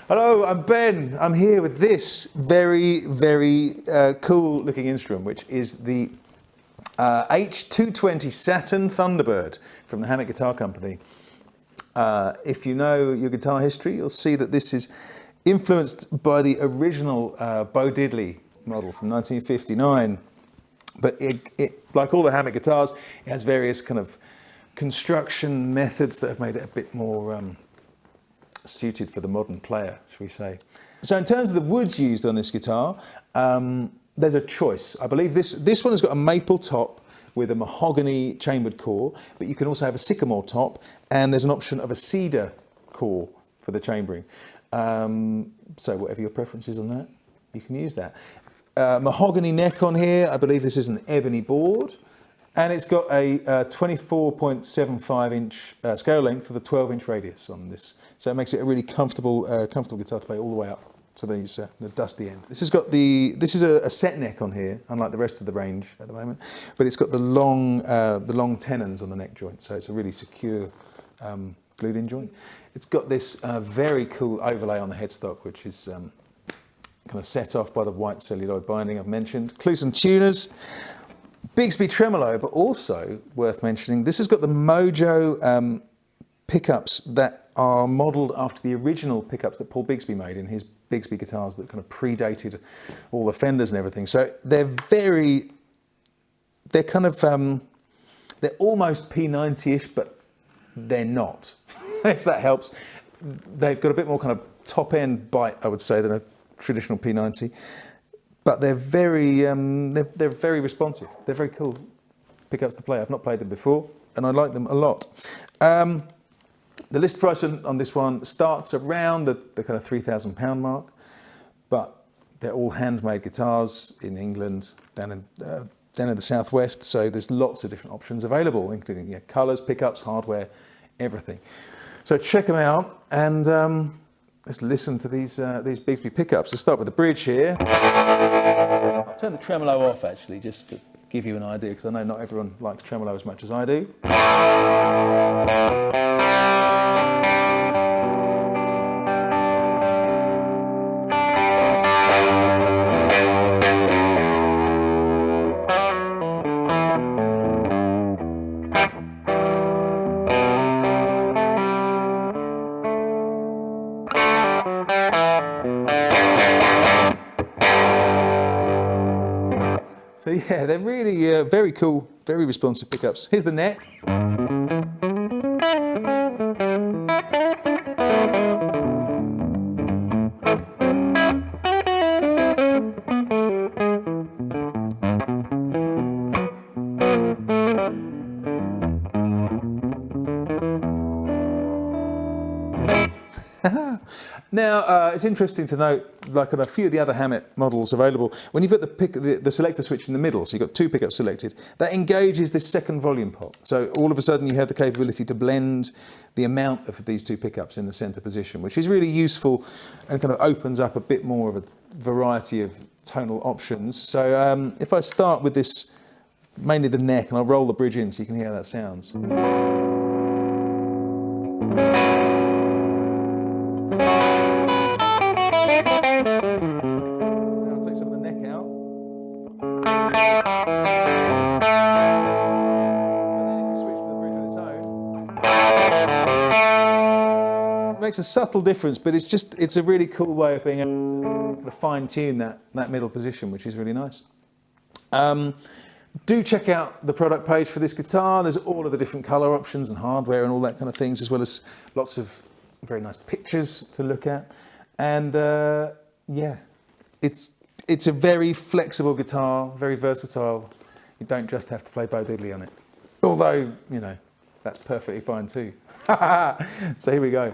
Hello, I'm Ben. I'm here with this very, very cool looking instrument, which is the H220 Saturn Thunderbird from the Hammett Guitar Company. If you know your guitar history, you'll see that this is influenced by the original Bo Diddley model from 1959. But it, like all the Hammett guitars, it has various kind of construction methods that have made it a bit more suited for the modern player, shall we say. So in terms of the woods used on this guitar, there's a choice. I believe this one has got a maple top with a mahogany chambered core, but you can also have a sycamore top, and there's an option of a cedar core for the chambering. So whatever your preference is on that, you can use that. Mahogany neck on here, I believe this is an ebony board, and it's got a 24.75 inch scale length with a 12-inch radius on this. So it makes it a really comfortable guitar to play all the way up to these the dusty end. This is a set neck on here, unlike the rest of the range at the moment, but it's got the long tenons on the neck joint, so it's a really secure glued-in joint. It's got this very cool overlay on the headstock, which is kind of set off by the white celluloid binding I've mentioned. Clues tuners. Bigsby tremolo, but also worth mentioning, this has got the Mojo pickups that are modelled after the original pickups that Paul Bigsby made in his Bigsby guitars that kind of predated all the Fenders and everything. So they're almost P90-ish, but they're not, if that helps. They've got a bit more kind of top-end bite, I would say, than a traditional P90. But they're very responsive. They're very cool pickups to play. I've not played them before, and I like them a lot. The list price on this one starts around the kind of £3,000 mark, but they're all handmade guitars in England, down in the southwest. So there's lots of different options available, including colours, pickups, hardware, everything. So check them out, and let's listen to these Bigsby pickups. Let's start with the bridge here. I'll turn the tremolo off actually, just to give you an idea, because I know not everyone likes tremolo as much as I do. So yeah, they're really very cool, very responsive pickups. Here's the neck. Now, it's interesting to note, like on a few of the other Hammett models available, when you've got the selector switch in the middle, so you've got two pickups selected, that engages this second volume pot. So all of a sudden you have the capability to blend the amount of these two pickups in the center position, which is really useful and kind of opens up a bit more of a variety of tonal options. So if I start with this, mainly the neck, and I'll roll the bridge in so you can hear how that sounds. Makes a subtle difference, but it's a really cool way of being able to fine-tune that middle position, which is really nice. Do check out the product page for this guitar. There's all of the different color options and hardware and all that kind of things, as well as lots of very nice pictures to look at. And yeah, it's a very flexible guitar, very versatile. You don't just have to play Bo Diddley on it, although that's perfectly fine too. So here we go.